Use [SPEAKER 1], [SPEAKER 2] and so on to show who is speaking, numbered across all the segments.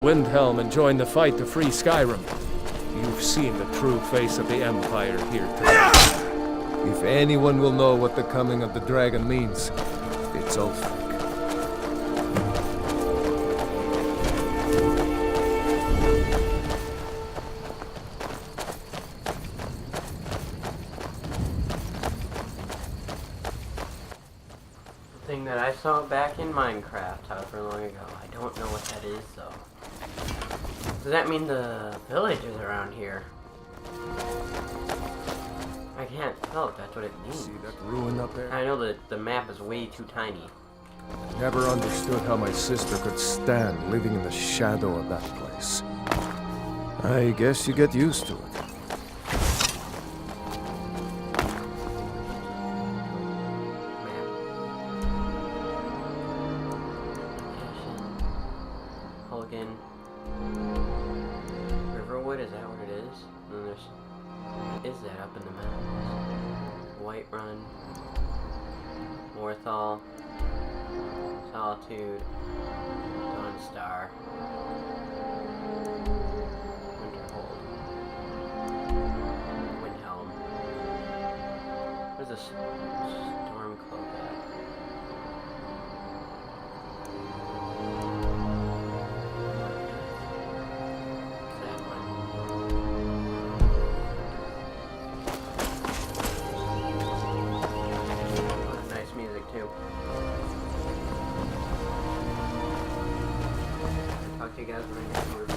[SPEAKER 1] Windhelm and join the fight to free Skyrim. You've seen the true face of the Empire here today.
[SPEAKER 2] If anyone will know what the coming of the dragon means, it's Ulfric.
[SPEAKER 3] The thing that I saw back in Minecraft however long ago. I don't know what that is though. Does that mean the village is around here? I can't tell if that's what it means.
[SPEAKER 2] See that ruin up there?
[SPEAKER 3] I know that the map is way too tiny.
[SPEAKER 2] Never understood how my sister could stand living in the shadow of that place. I guess you get used to it.
[SPEAKER 3] Hogan. Riverwood, is that what it is? And then there's... What is that up in the mountains? Whiterun. Morthal. Solitude. Dawnstar. Winterhold. Windhelm. Where's the Stormcloak at? Talk to you guys when I get to work.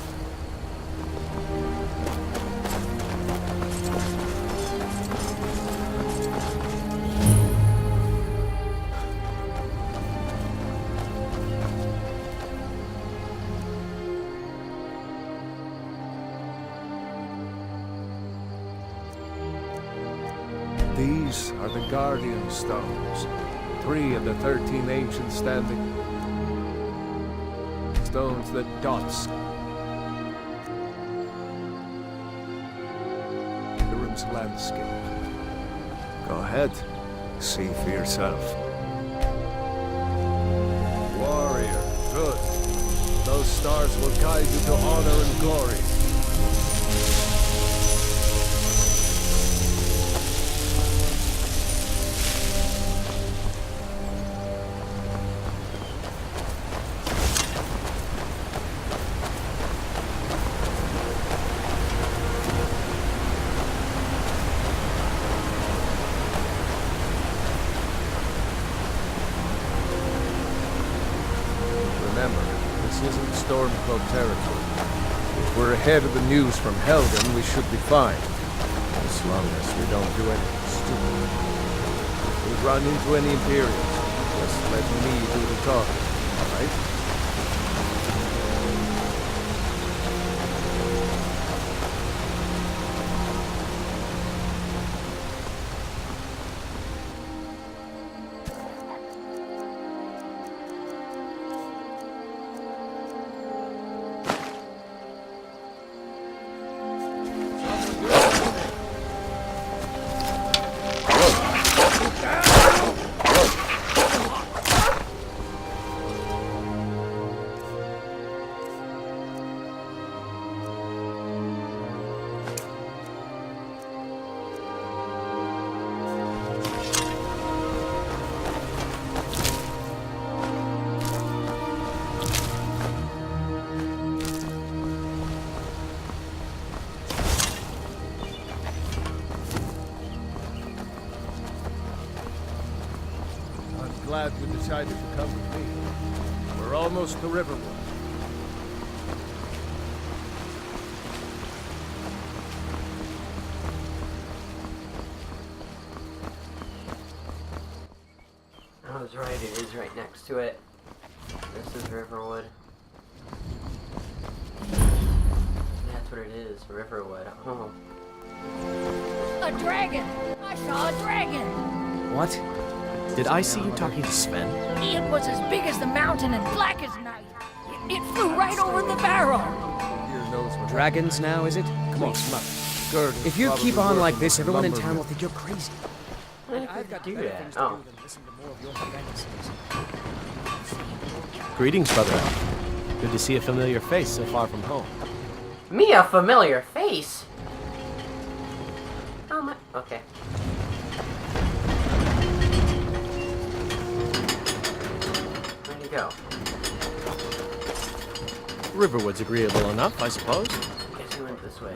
[SPEAKER 2] These are the Guardian Stones. 3 of the 13 ancient standing. Stones that dots Skyrim's landscape. Go ahead, see for yourself. Warrior, good. Those stars will guide you to honor and glory. Remember, this isn't Stormcloak territory. If we're ahead of the news from Helgen, we should be fine. As long as we don't do anything stupid. If we run into any Imperials, just let me do the talking, alright? Glad you decided to come with me. We're almost to Riverwood.
[SPEAKER 3] I was right, it is right next to it. This is Riverwood. That's what it is, Riverwood. Oh.
[SPEAKER 4] A dragon! I saw a dragon!
[SPEAKER 5] What? Did I see you talking to Sven?
[SPEAKER 4] It was as big as the mountain and black as night. It flew right over the barrel.
[SPEAKER 5] Dragons now, is it? Come on, come on. If you keep on like this, everyone in town will think you're crazy.
[SPEAKER 3] I've got to do that. Oh.
[SPEAKER 5] Greetings, brother.
[SPEAKER 6] Good to see a familiar face so far from home.
[SPEAKER 3] Me, a familiar face? Oh my. Okay. Where'd he go?
[SPEAKER 6] Riverwood's agreeable enough, I suppose.
[SPEAKER 3] Guess he went this way.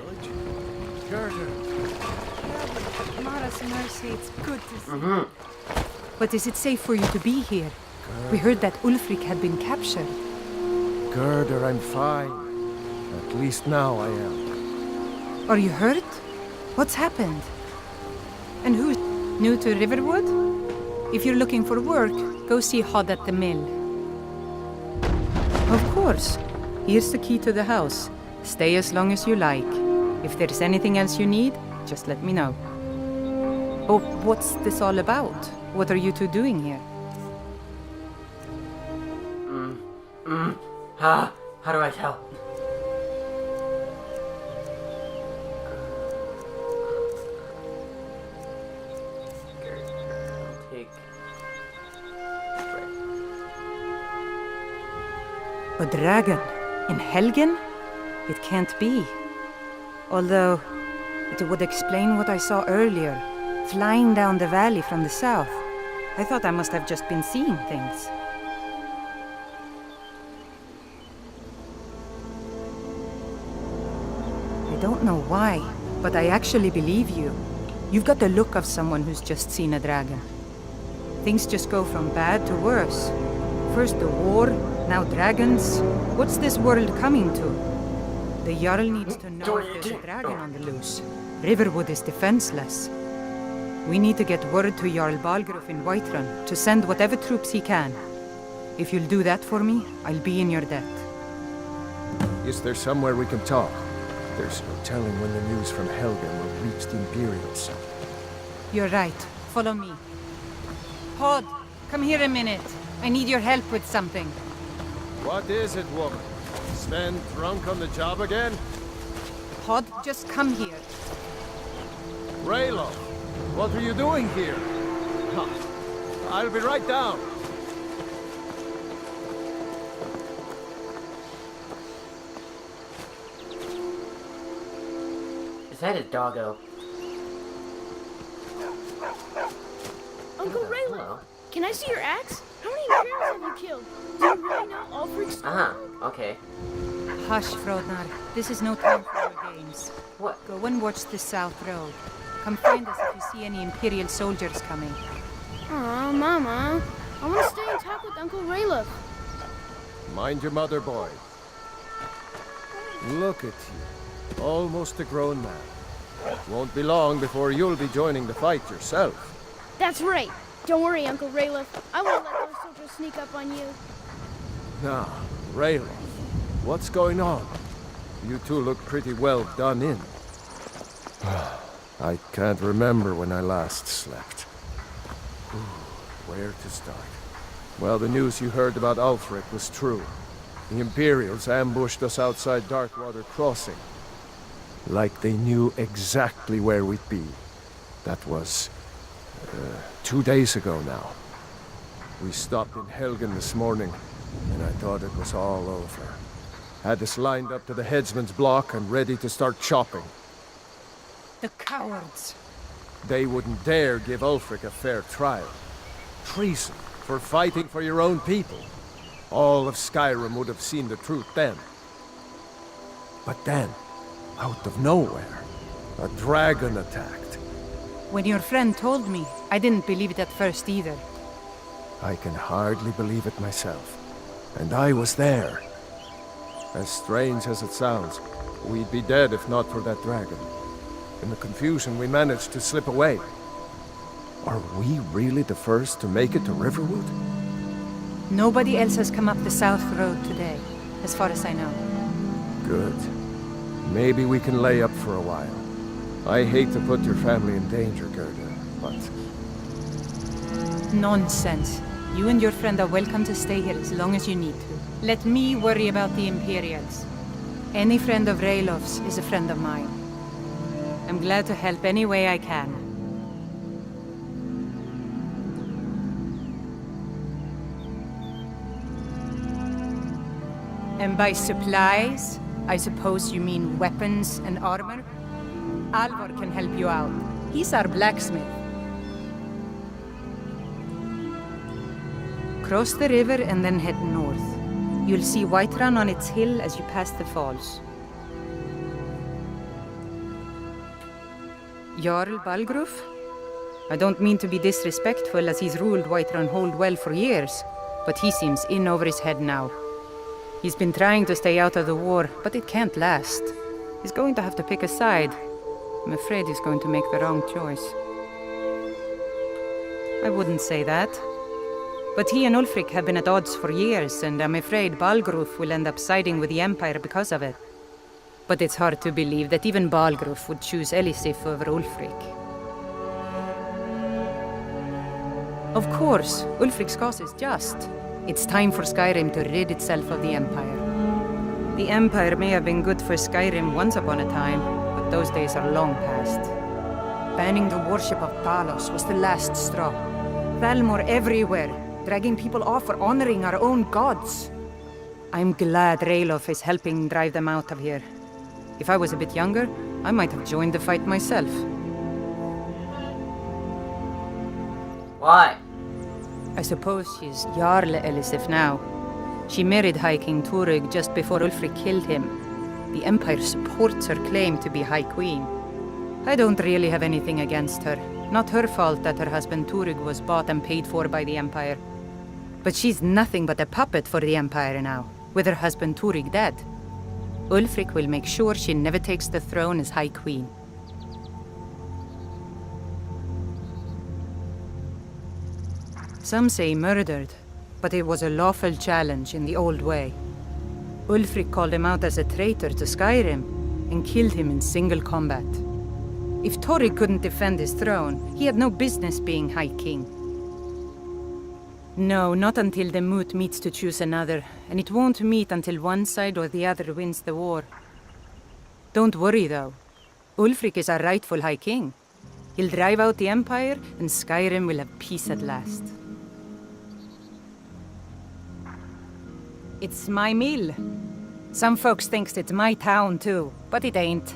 [SPEAKER 7] Mara's mercy, it's good to see. But is it safe for you to be here? We heard that Ulfric had been captured.
[SPEAKER 2] Gerder, I'm fine. At least now I am.
[SPEAKER 7] Are you hurt? What's happened? And who's new to Riverwood? If you're looking for work, go see Hod at the mill. Of course. Here's the key to the house. Stay as long as you like. If there's anything else you need, just let me know. Oh, what's this all about? What are you two doing here?
[SPEAKER 3] How do I tell? Take.
[SPEAKER 7] A dragon? In Helgen? It can't be. Although, it would explain what I saw earlier, flying down the valley from the south. I thought I must have just been seeing things. I don't know why, but I actually believe you. You've got the look of someone who's just seen a dragon. Things just go from bad to worse. First the war, now dragons. What's this world coming to? The Jarl needs to know if there's a dragon on the loose. Riverwood is defenseless. We need to get word to Jarl Balgruuf in Whiterun to send whatever troops he can. If you'll do that for me, I'll be in your debt.
[SPEAKER 2] Is there somewhere we can talk? There's no telling when the news from Helgen will reach the Imperials.
[SPEAKER 7] You're right. Follow me. Hod, come here a minute. I need your help with something.
[SPEAKER 2] What is it, woman? Sven drunk on the job again?
[SPEAKER 7] Hod, just come here.
[SPEAKER 2] Raylo, what are you doing here? Huh. I'll be right down.
[SPEAKER 3] Is that a doggo?
[SPEAKER 8] Uncle Raylo,
[SPEAKER 3] Hello.
[SPEAKER 8] can I see your axe? How many bears have you killed? Do you really know Ulfric's story?
[SPEAKER 3] Okay.
[SPEAKER 7] Hush, Frodnar. This is no time for your games.
[SPEAKER 3] What?
[SPEAKER 7] Go and watch the South Road. Come find us if you see any Imperial soldiers coming.
[SPEAKER 8] Aw, Mama. I want to stay and talk with Uncle Raylo.
[SPEAKER 2] Mind your mother, boy. Look at you. Almost a grown man. Won't be long before you'll be joining the fight yourself.
[SPEAKER 8] That's right. Don't worry, Uncle Raylo. I won't let those soldiers sneak up on you.
[SPEAKER 2] Now, Raylo, what's going on? You two look pretty well done in. I can't remember when I last slept. Where to start? Well, the news you heard about Ulfric was true. The Imperials ambushed us outside Darkwater Crossing. Like they knew exactly where we'd be. That was 2 days ago now. We stopped in Helgen this morning, and I thought it was all over. Had us lined up to the headsman's block and ready to start chopping.
[SPEAKER 7] The cowards.
[SPEAKER 2] They wouldn't dare give Ulfric a fair trial. Treason for fighting for your own people. All of Skyrim would have seen the truth then. But then, out of nowhere, a dragon attacked.
[SPEAKER 7] When your friend told me, I didn't believe it at first either.
[SPEAKER 2] I can hardly believe it myself. And I was there. As strange as it sounds, we'd be dead if not for that dragon. In the confusion, we managed to slip away. Are we really the first to make it to Riverwood?
[SPEAKER 7] Nobody else has come up the South Road today, as far as I know.
[SPEAKER 2] Good. Maybe we can lay up for a while. I hate to put your family in danger, Gerda, but...
[SPEAKER 7] Nonsense. You and your friend are welcome to stay here as long as you need to. Let me worry about the Imperials. Any friend of Raylof's is a friend of mine. I'm glad to help any way I can. And by supplies, I suppose you mean weapons and armor? Alvar can help you out. He's our blacksmith. Cross the river and then head north. You'll see Whiterun on its hill as you pass the falls. Jarl Balgruf? I don't mean to be disrespectful as he's ruled Whiterun Hold well for years, but he seems in over his head now. He's been trying to stay out of the war, but it can't last. He's going to have to pick a side. I'm afraid he's going to make the wrong choice. I wouldn't say that. But he and Ulfric have been at odds for years, and I'm afraid Balgruf will end up siding with the Empire because of it. But it's hard to believe that even Balgruf would choose Elisif over Ulfric. Of course, Ulfric's cause is just. It's time for Skyrim to rid itself of the Empire. The Empire may have been good for Skyrim once upon a time, but those days are long past. Banning the worship of Talos was the last straw. Thalmor everywhere, dragging people off for honoring our own gods. I'm glad Ralof is helping drive them out of here. If I was a bit younger, I might have joined the fight myself.
[SPEAKER 3] Why?
[SPEAKER 7] I suppose she's Jarl Elisif now. She married High King Turig just before Ulfric killed him. The Empire supports her claim to be High Queen. I don't really have anything against her. Not her fault that her husband Turig was bought and paid for by the Empire. But she's nothing but a puppet for the Empire now, with her husband Turig dead. Ulfric will make sure she never takes the throne as High Queen. Some say murdered, but it was a lawful challenge in the old way. Ulfric called him out as a traitor to Skyrim and killed him in single combat. If Turig couldn't defend his throne, he had no business being High King. No, not until the moot meets to choose another, and it won't meet until one side or the other wins the war. Don't worry, though. Ulfric is our rightful High King. He'll drive out the Empire, and Skyrim will have peace at last. It's my mill. Some folks thinks it's my town, too, but it ain't.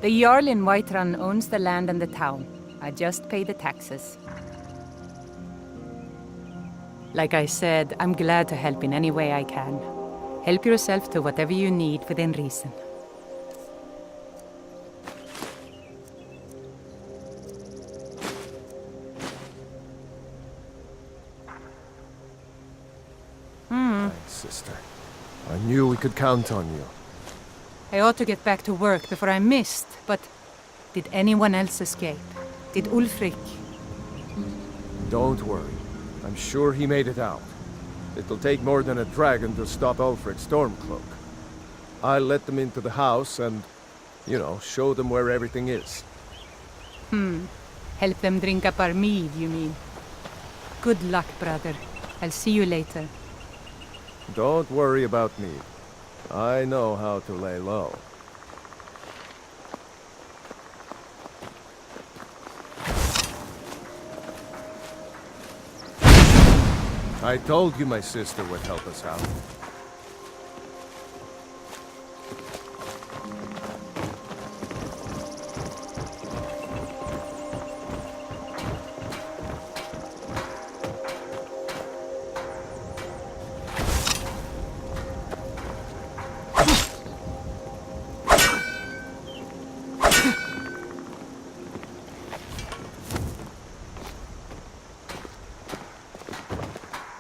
[SPEAKER 7] The Jarl in Whiterun owns the land and the town. I just pay the taxes. Like I said, I'm glad to help in any way I can. Help yourself to whatever you need within reason.
[SPEAKER 2] Thanks, sister. I knew we could count on you.
[SPEAKER 7] I ought to get back to work before I missed, but did anyone else escape? Did Ulfric?
[SPEAKER 2] Don't worry. I'm sure he made it out. It'll take more than a dragon to stop Ulfric's Stormcloak. I'll let them into the house and, show them where everything is.
[SPEAKER 7] Help them drink up our mead, you mean? Good luck, brother. I'll see you later.
[SPEAKER 2] Don't worry about me. I know how to lay low. I told you my sister would help us out.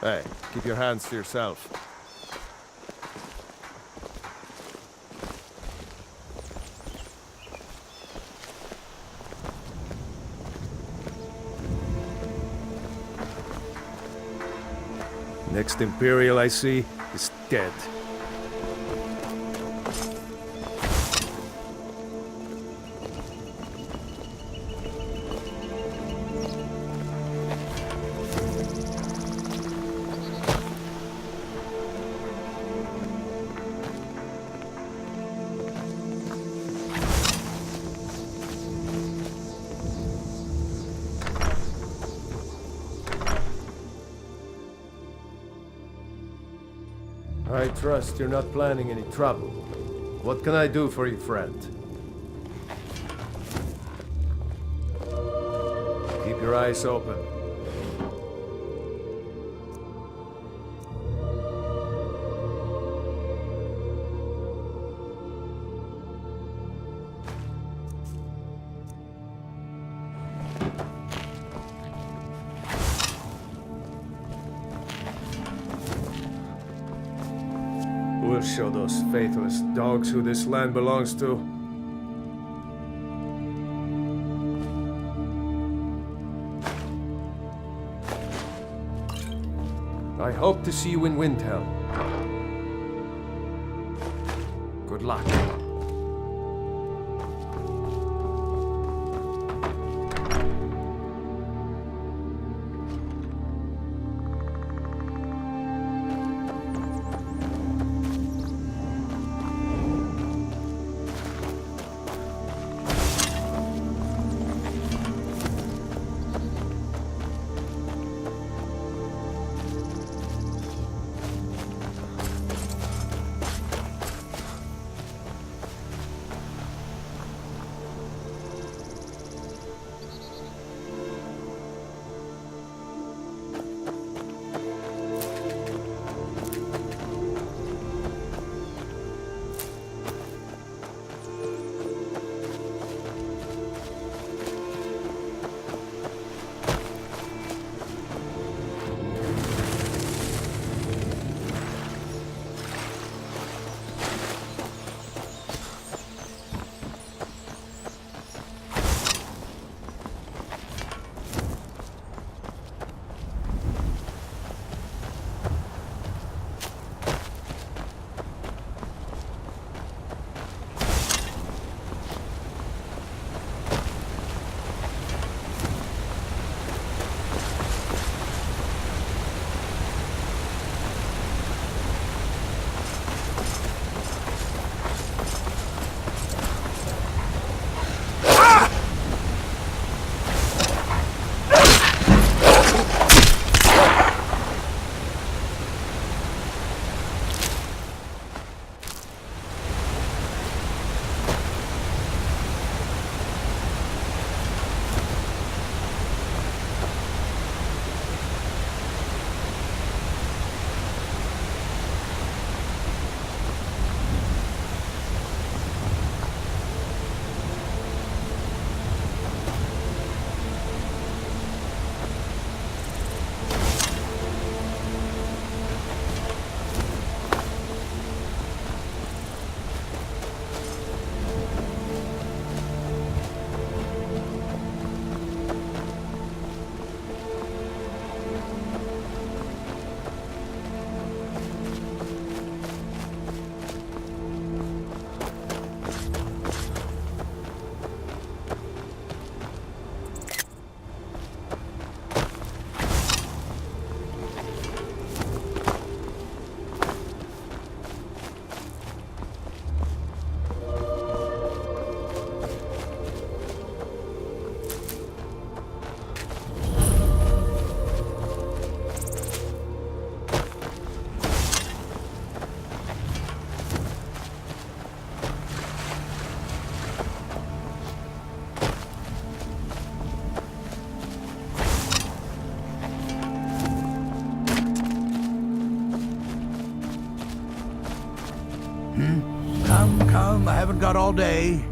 [SPEAKER 2] Hey, keep your hands to yourself. Next Imperial I see is dead. I I trust you're not planning any trouble. What can I do for you, friend? Keep your eyes open. We'll show those faithless dogs who this land belongs to. I hope to see you in Windhelm. Good luck.
[SPEAKER 9] Come, I haven't got all day.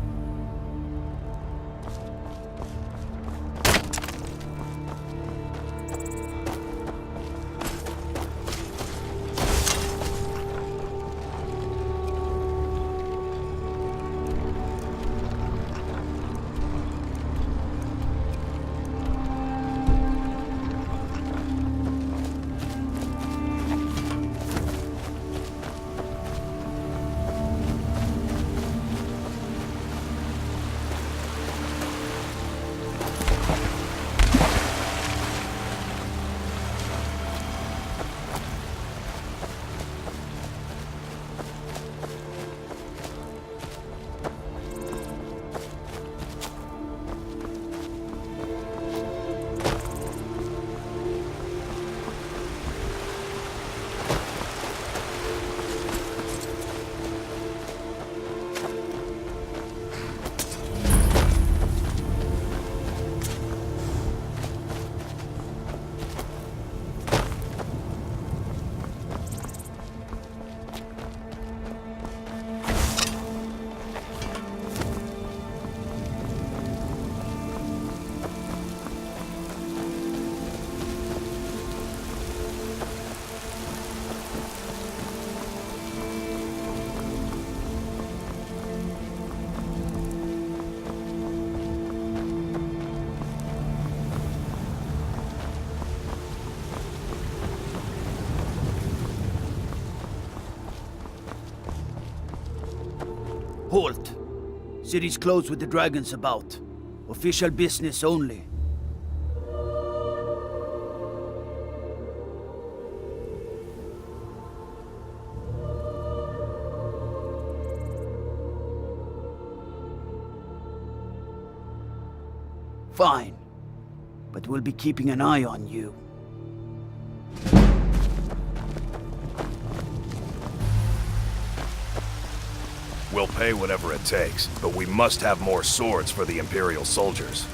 [SPEAKER 9] Halt! City's closed with the dragons about. Official business only. Fine. But we'll be keeping an eye on you.
[SPEAKER 10] We'll pay whatever it takes, but we must have more swords for the Imperial soldiers.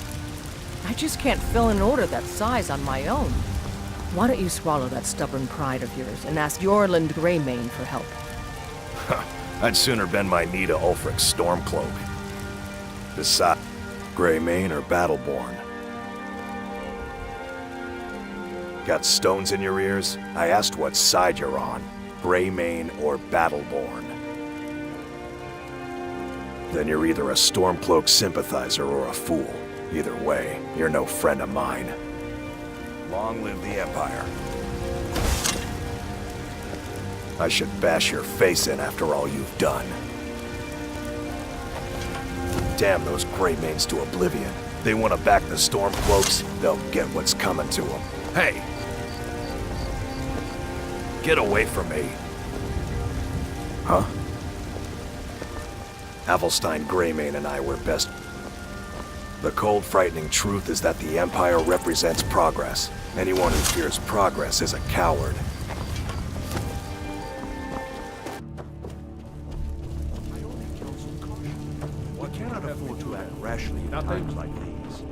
[SPEAKER 11] I just can't fill an order that size on my own. Why don't you swallow that stubborn pride of yours and ask Yorland Greymane for help?
[SPEAKER 10] I'd sooner bend my knee to Ulfric's Stormcloak. Besides, Greymane or Battleborn? Got stones in your ears? I asked what side you're on. Greymane or Battleborn? Then you're either a Stormcloak sympathizer or a fool. Either way, you're no friend of mine. Long live the Empire. I should bash your face in after all you've done. Damn those Greymanes to oblivion. They want to back the Stormcloaks, they'll get what's coming to them. Hey! Get away from me. Huh? Avelstein Greymane and I were best. The cold, frightening truth is that the Empire represents progress. Anyone who fears progress is a coward.
[SPEAKER 9] We cannot afford to act rashly in times like these.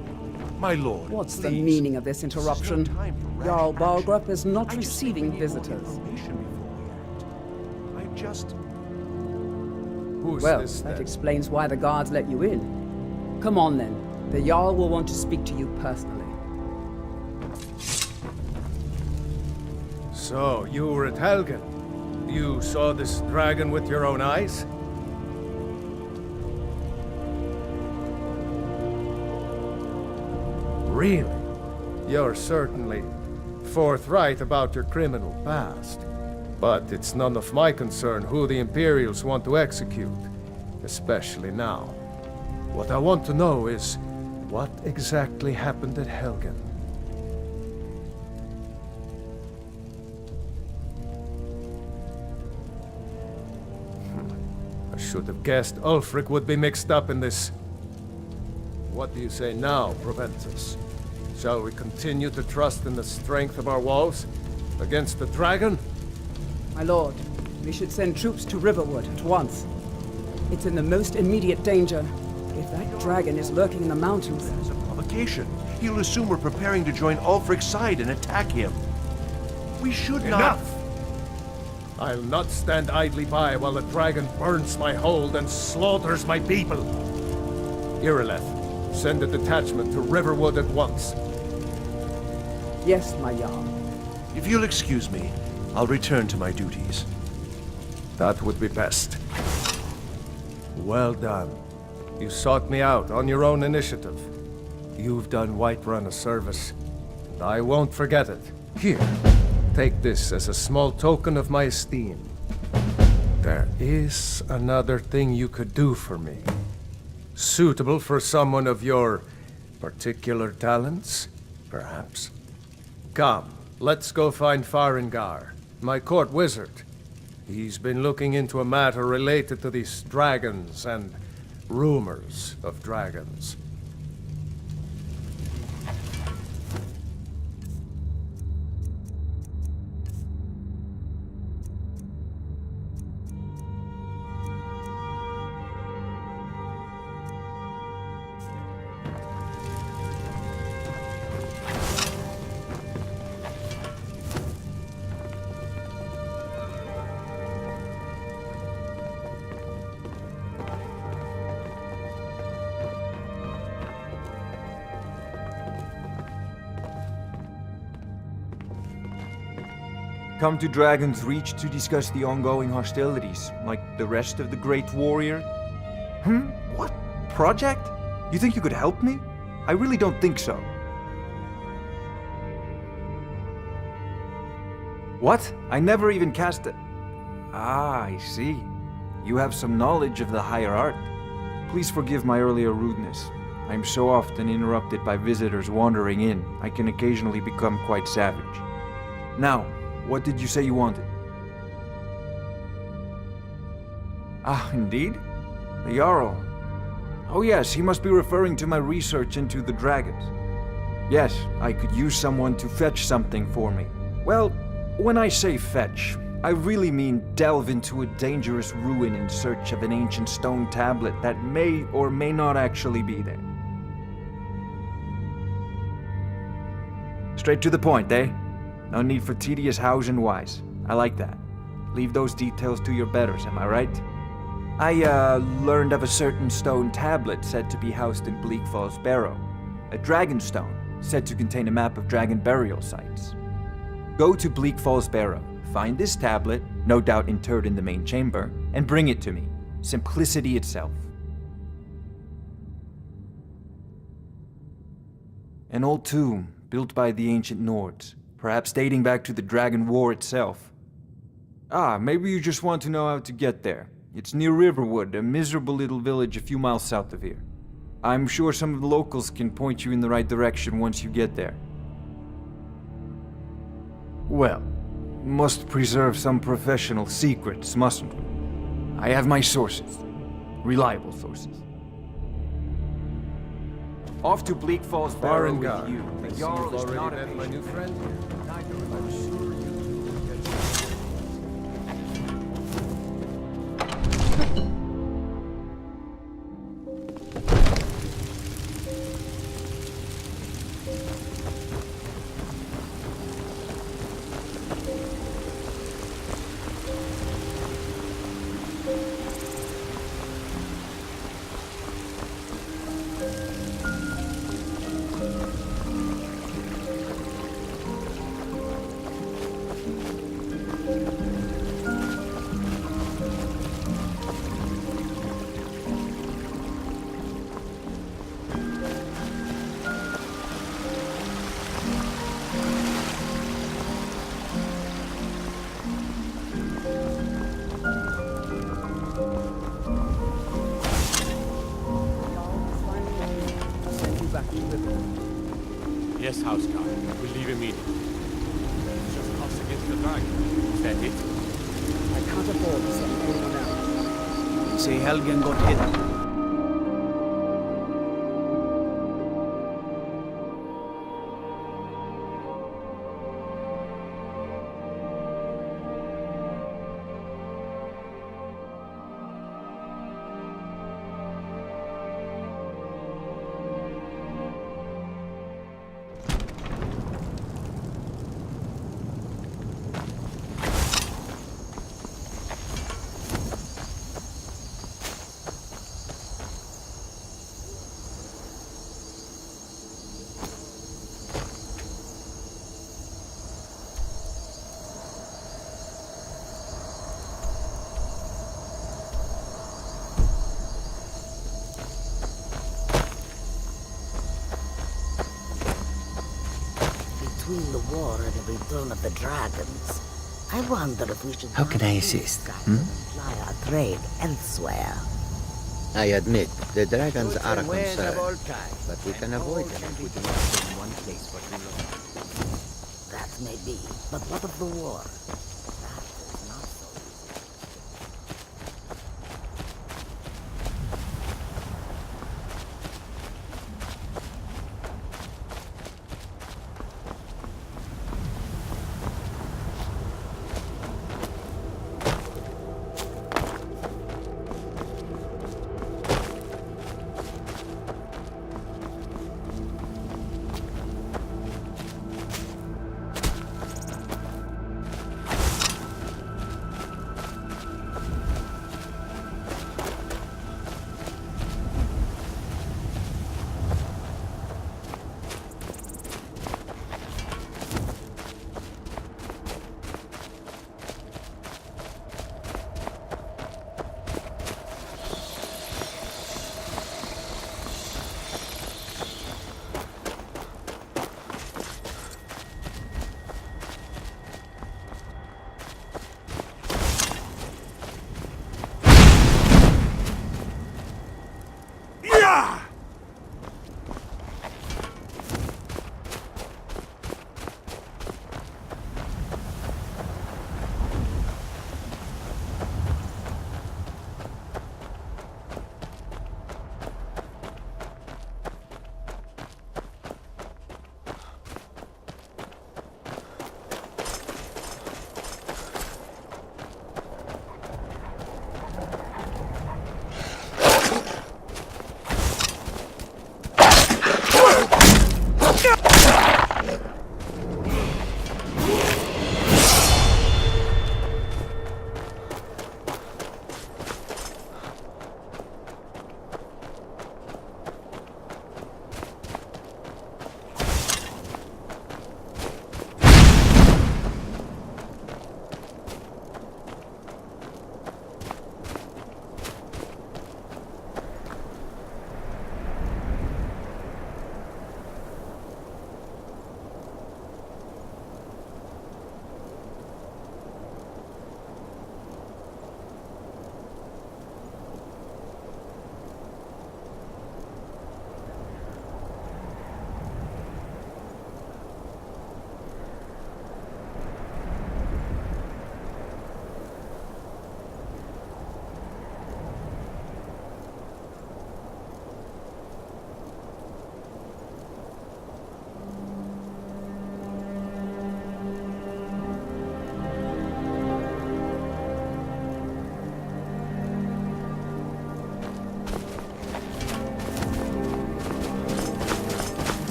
[SPEAKER 9] My lord,
[SPEAKER 12] What's the
[SPEAKER 9] please.
[SPEAKER 12] meaning of this interruption?
[SPEAKER 9] There's no time for
[SPEAKER 12] Jarl
[SPEAKER 9] rash
[SPEAKER 12] Balgrup is not
[SPEAKER 9] I just
[SPEAKER 12] receiving
[SPEAKER 9] need more
[SPEAKER 12] visitors.
[SPEAKER 9] information before we act. I just...
[SPEAKER 2] Who's
[SPEAKER 12] Well,
[SPEAKER 2] this
[SPEAKER 12] that
[SPEAKER 2] then?
[SPEAKER 12] explains why the guards let you in. Come on then. The Jarl will want to speak to you personally.
[SPEAKER 2] So, you were at Helgen. You saw this dragon with your own eyes? Really? You're certainly forthright about your criminal past. But it's none of my concern who the Imperials want to execute, especially now. What I want to know is, what exactly happened at Helgen? I should have guessed Ulfric would be mixed up in this. What do you say now, Proventus? Shall we continue to trust in the strength of our walls against the dragon?
[SPEAKER 12] My lord, we should send troops to Riverwood at once. It's in the most immediate danger. If that dragon is lurking in the mountains...
[SPEAKER 9] That is a provocation. He'll assume we're preparing to join Ulfric's side and attack him. We should not...
[SPEAKER 2] Enough! I'll not stand idly by while the dragon burns my hold and slaughters my people. Irileth, send a detachment to Riverwood at once.
[SPEAKER 12] Yes, my Jarl.
[SPEAKER 9] If you'll excuse me, I'll return to my duties.
[SPEAKER 2] That would be best. Well done. You sought me out on your own initiative. You've done Whiterun a service, and I won't forget it. Here, take this as a small token of my esteem. There is another thing you could do for me. Suitable for someone of your particular talents, perhaps. Come, let's go find Farengar, my court wizard. He's been looking into a matter related to these dragons and rumors of dragons.
[SPEAKER 13] Come to Dragon's Reach to discuss the ongoing hostilities, like the rest of the Great Warrior? What? Project? You think you could help me? I really don't think so. What? I never even cast it. Ah, I see. You have some knowledge of the higher art. Please forgive my earlier rudeness. I am so often interrupted by visitors wandering in, I can occasionally become quite savage. Now, what did you say you wanted? Ah, indeed? The Jarl. Oh yes, he must be referring to my research into the dragons. Yes, I could use someone to fetch something for me. Well, when I say fetch, I really mean delve into a dangerous ruin in search of an ancient stone tablet that may or may not actually be there. Straight to the point, eh? No need for tedious hows and whys. I like that. Leave those details to your betters, am I right? I, learned of a certain stone tablet said to be housed in Bleak Falls Barrow. A dragon stone, said to contain a map of dragon burial sites. Go to Bleak Falls Barrow, find this tablet, no doubt interred in the main chamber, and bring it to me. Simplicity itself. An old tomb, built by the ancient Nords, perhaps dating back to the Dragon War itself. Ah, maybe you just want to know how to get there. It's near Riverwood, a miserable little village a few miles south of here. I'm sure some of the locals can point you in the right direction once you get there. Well, must preserve some professional secrets, mustn't we? I have my sources. Reliable sources. Off to Bleak Falls Barrow with you. The Jarl is not a
[SPEAKER 2] my new friend here.
[SPEAKER 13] Neither am I sure you two will get
[SPEAKER 6] Yes, house guy. We'll leave immediately. It's just us against the dragon. Is that it?
[SPEAKER 12] I can't afford to send anyone out. They say Helgen got hit.
[SPEAKER 14] Between the war and the return of the dragons, I wonder if we should...
[SPEAKER 15] How can I assist?
[SPEAKER 14] Fly our trade elsewhere.
[SPEAKER 15] I admit, the dragons are a concern, but we can avoid them if we do not stay in one place for too long.
[SPEAKER 14] That may be, but what of the war? That is not so easy.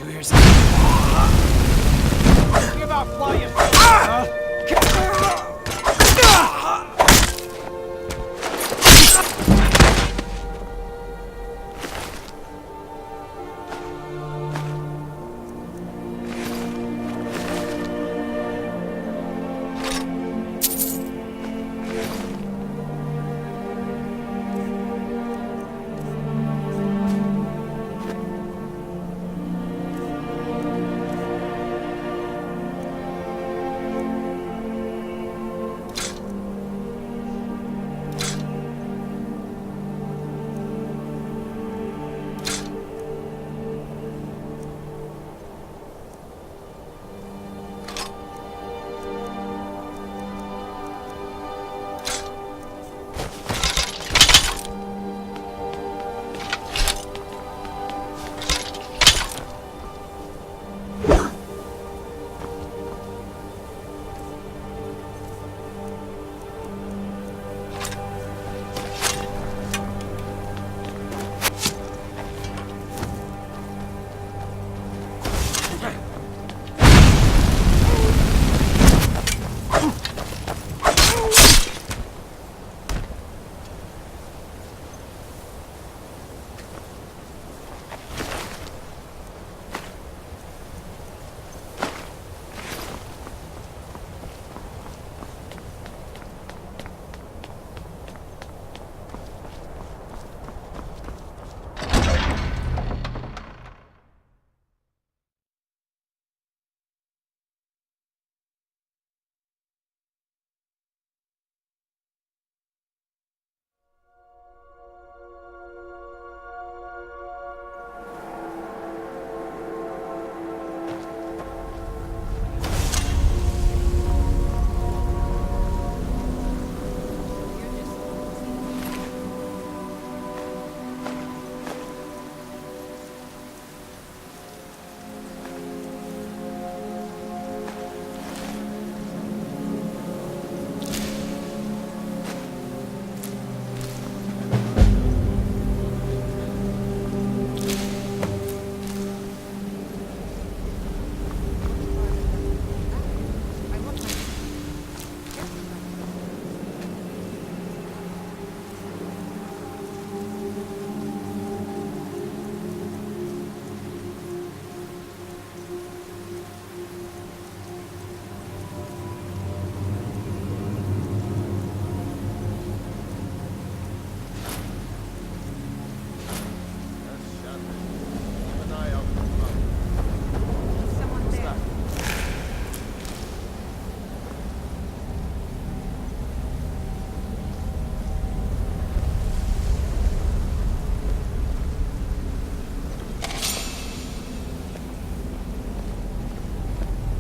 [SPEAKER 5] 2 years.
[SPEAKER 6] Give up while you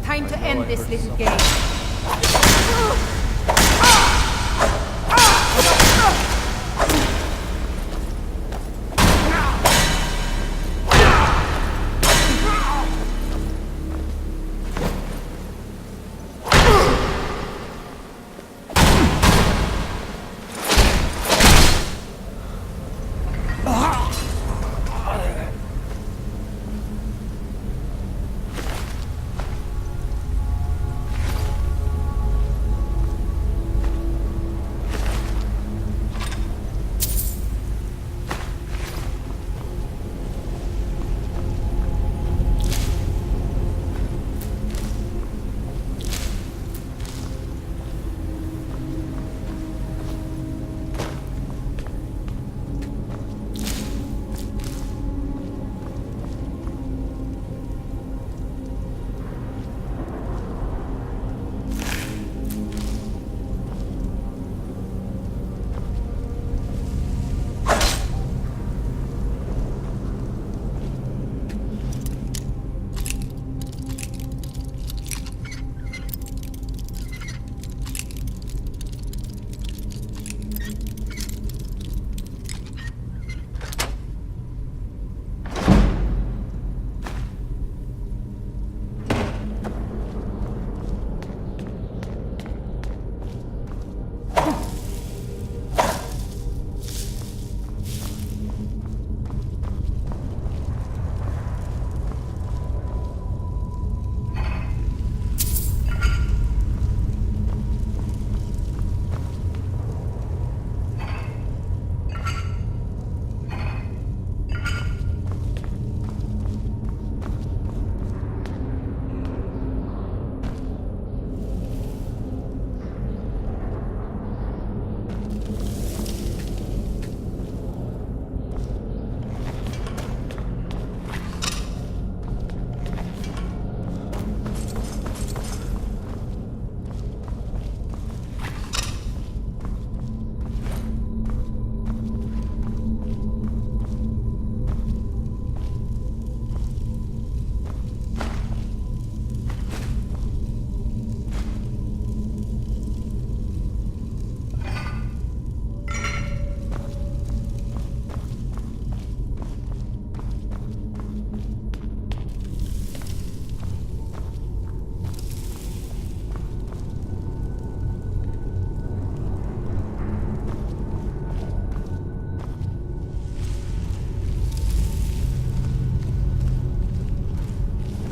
[SPEAKER 7] Time to end this little game.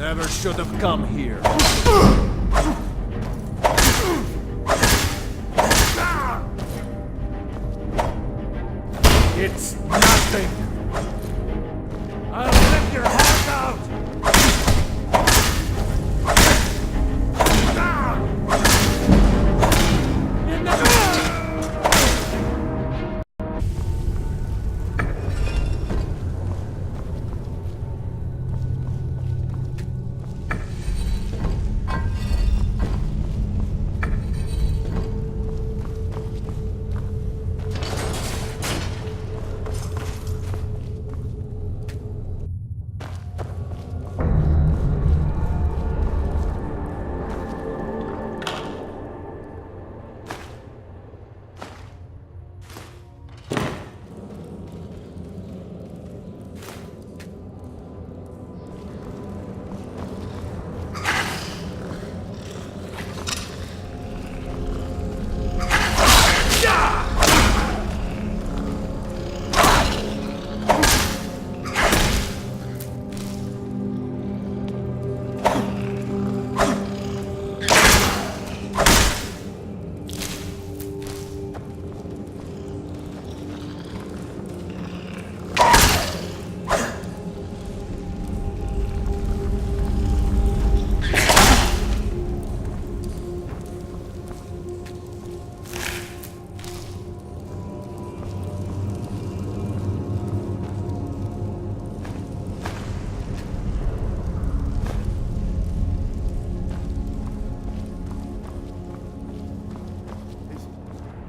[SPEAKER 2] Never should have come here. It's nothing. I'll rip your heart out.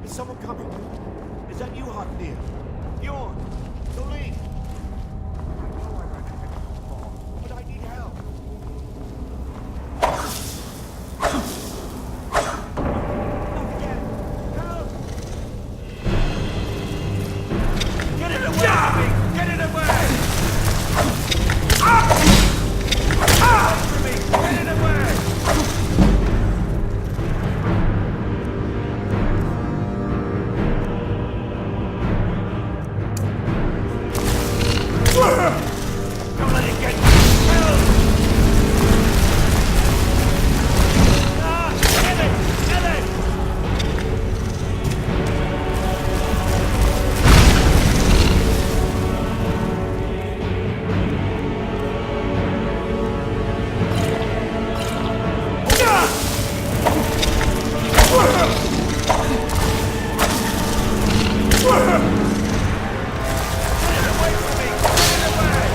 [SPEAKER 9] Is someone coming? Is that you, Hotnir? Bjorn? Solene? I know I recommend you fall, but I need help. Not again! Help! Get it away from me! Get it away! Away from me! Get it away! Don't let it get you! Get it! Get it! Get it away from me! Get it away!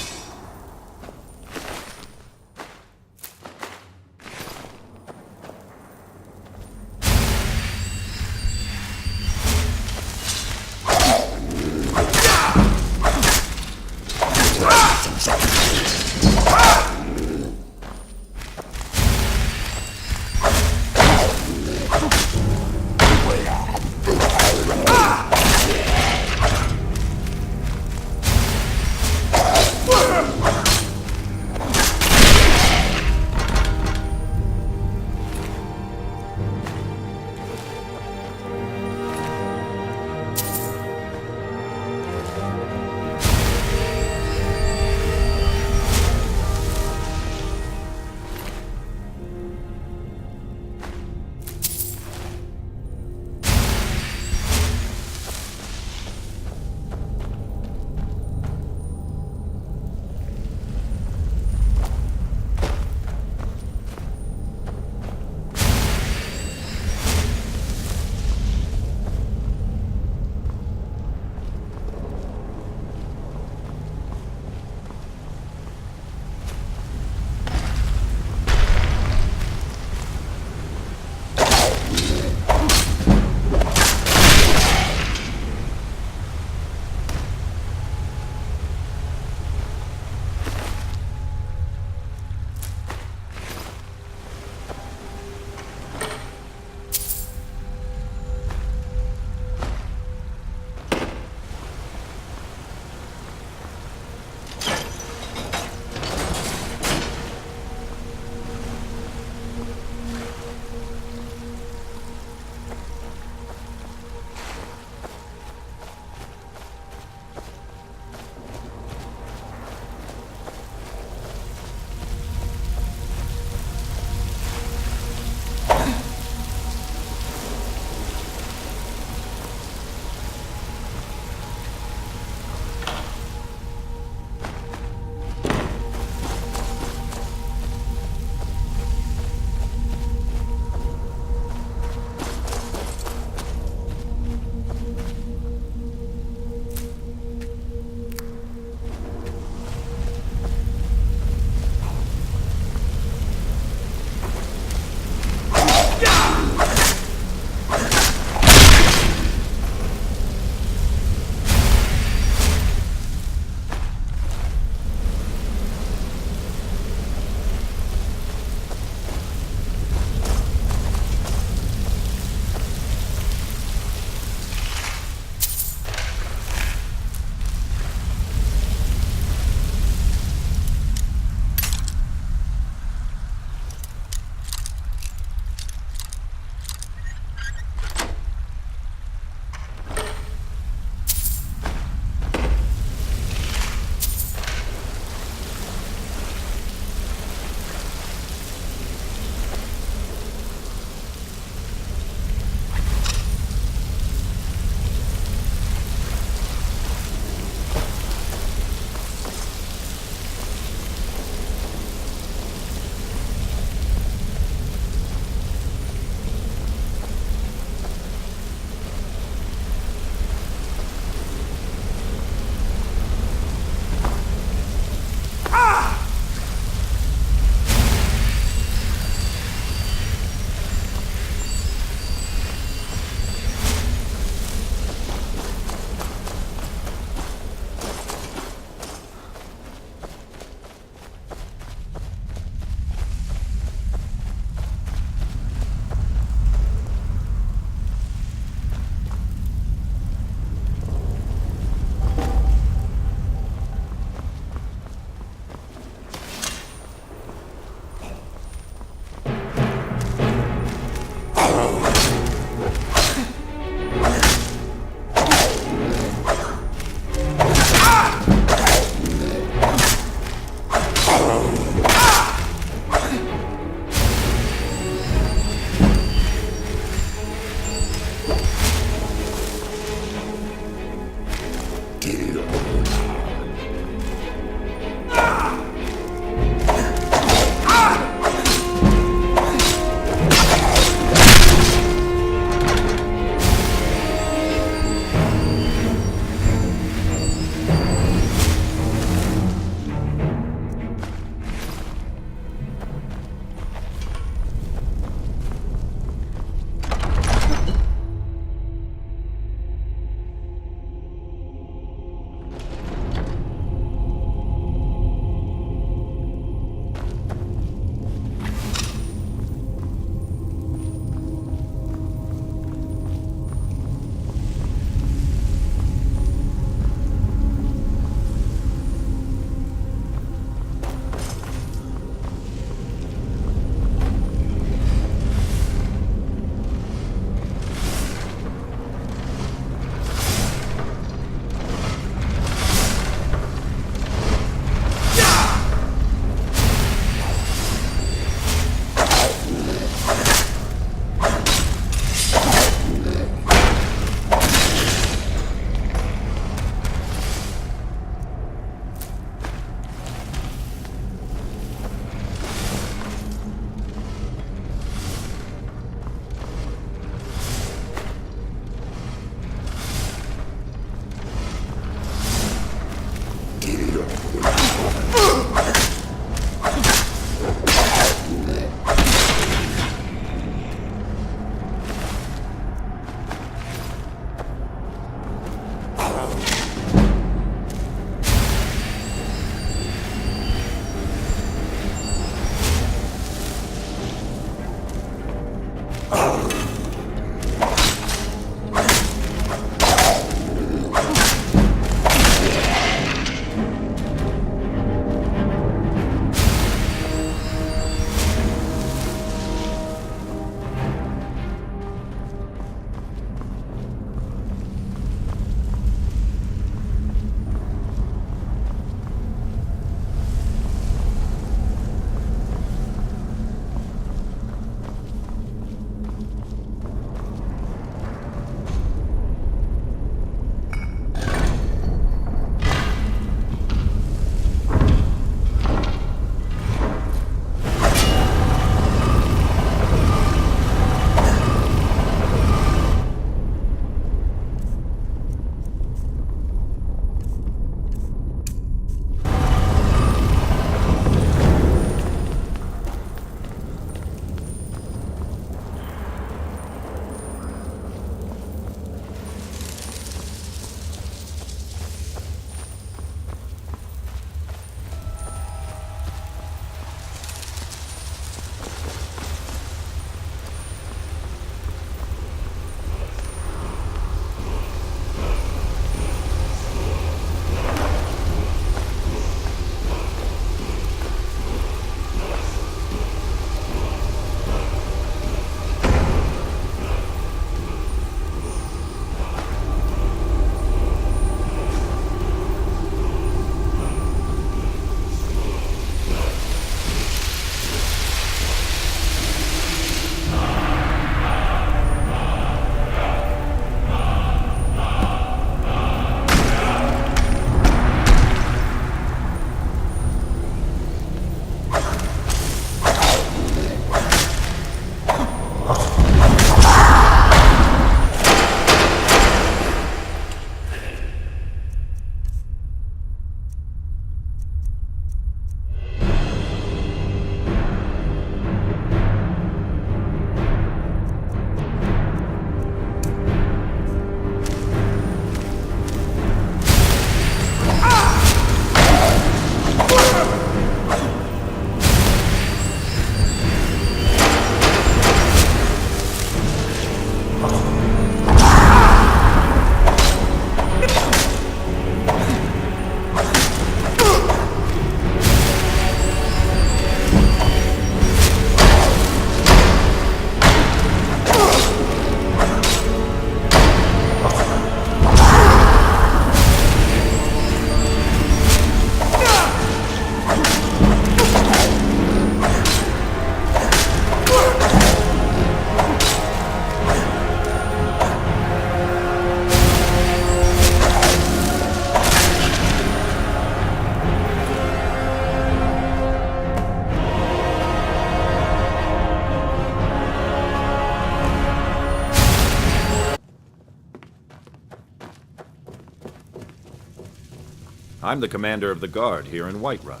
[SPEAKER 16] I'm the commander of the guard here in Whiterun.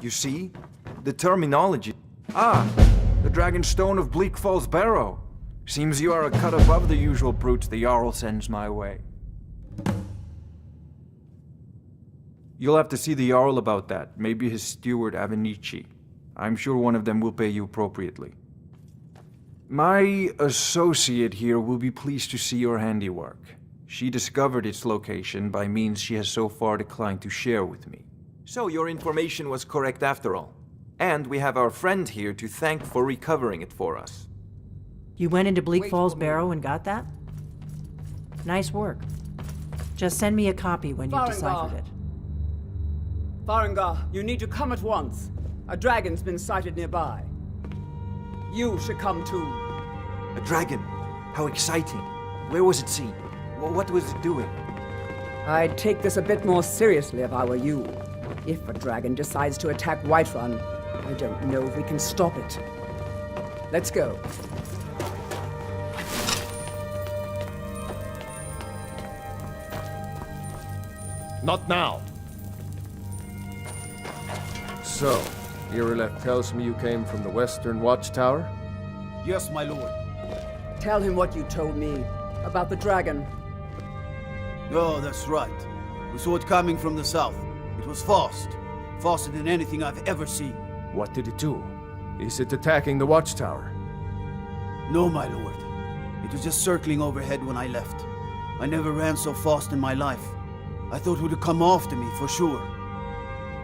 [SPEAKER 13] You see? The terminology. Ah! The Dragonstone of Bleak Falls Barrow. Seems you are a cut above the usual brutes the Jarl sends my way. You'll have to see the Jarl about that. Maybe his steward, Avenici. I'm sure one of them will pay you appropriately. My associate here will be pleased to see your handiwork. She discovered its location by means she has so far declined to share with me. So your information was correct after all. And we have our friend here to thank for recovering it for us.
[SPEAKER 17] You went into Bleak Falls Barrow and got that? Nice work. Just send me a copy when you've deciphered it.
[SPEAKER 12] Farengar, you need to come at once. A dragon's been sighted nearby. You should come too.
[SPEAKER 13] A dragon? How exciting. Where was it seen? What was it doing?
[SPEAKER 12] I'd take this a bit more seriously if I were you. If a dragon decides to attack Whiterun, I don't know if we can stop it. Let's go.
[SPEAKER 1] Not now.
[SPEAKER 2] So, Irileth tells me you came from the Western Watchtower?
[SPEAKER 9] Yes, my lord.
[SPEAKER 12] Tell him what you told me about the dragon.
[SPEAKER 9] Oh, that's right. We saw it coming from the south. It was fast. Faster than anything I've ever seen.
[SPEAKER 2] What did it do? Is it attacking the Watchtower?
[SPEAKER 9] No, my lord. It was just circling overhead when I left. I never ran so fast in my life. I thought it would come after me, for sure.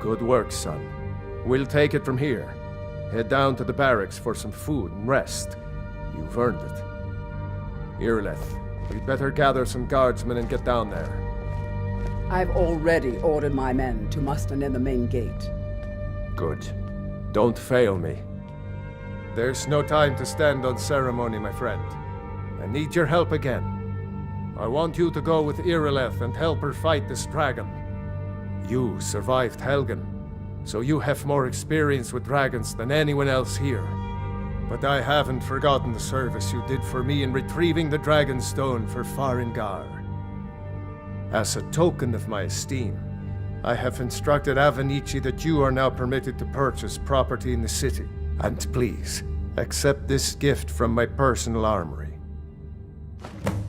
[SPEAKER 2] Good work, son. We'll take it from here. Head down to the barracks for some food and rest. You've earned it. Irileth, you'd better gather some guardsmen and get down there.
[SPEAKER 12] I've already ordered my men to muster near the main gate.
[SPEAKER 2] Good. Don't fail me. There's no time to stand on ceremony, my friend. I need your help again. I want you to go with Irileth and help her fight this dragon. You survived Helgen, so you have more experience with dragons than anyone else here. But I haven't forgotten the service you did for me in retrieving the Dragonstone for Farengar. As a token of my esteem, I have instructed Avenici that you are now permitted to purchase property in the city. And please, accept this gift from my personal armory.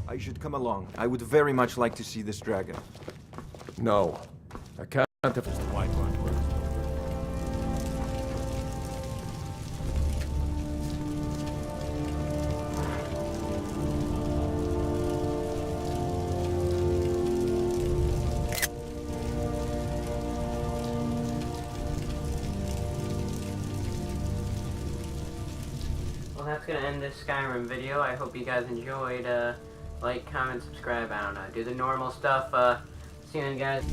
[SPEAKER 13] I should come along. I would very much like to see this dragon.
[SPEAKER 2] No, I can't if it's the white one.
[SPEAKER 3] Well, that's gonna end this Skyrim video. I hope you guys enjoyed. Like, comment, subscribe, I don't know, do the normal stuff. See you then, guys.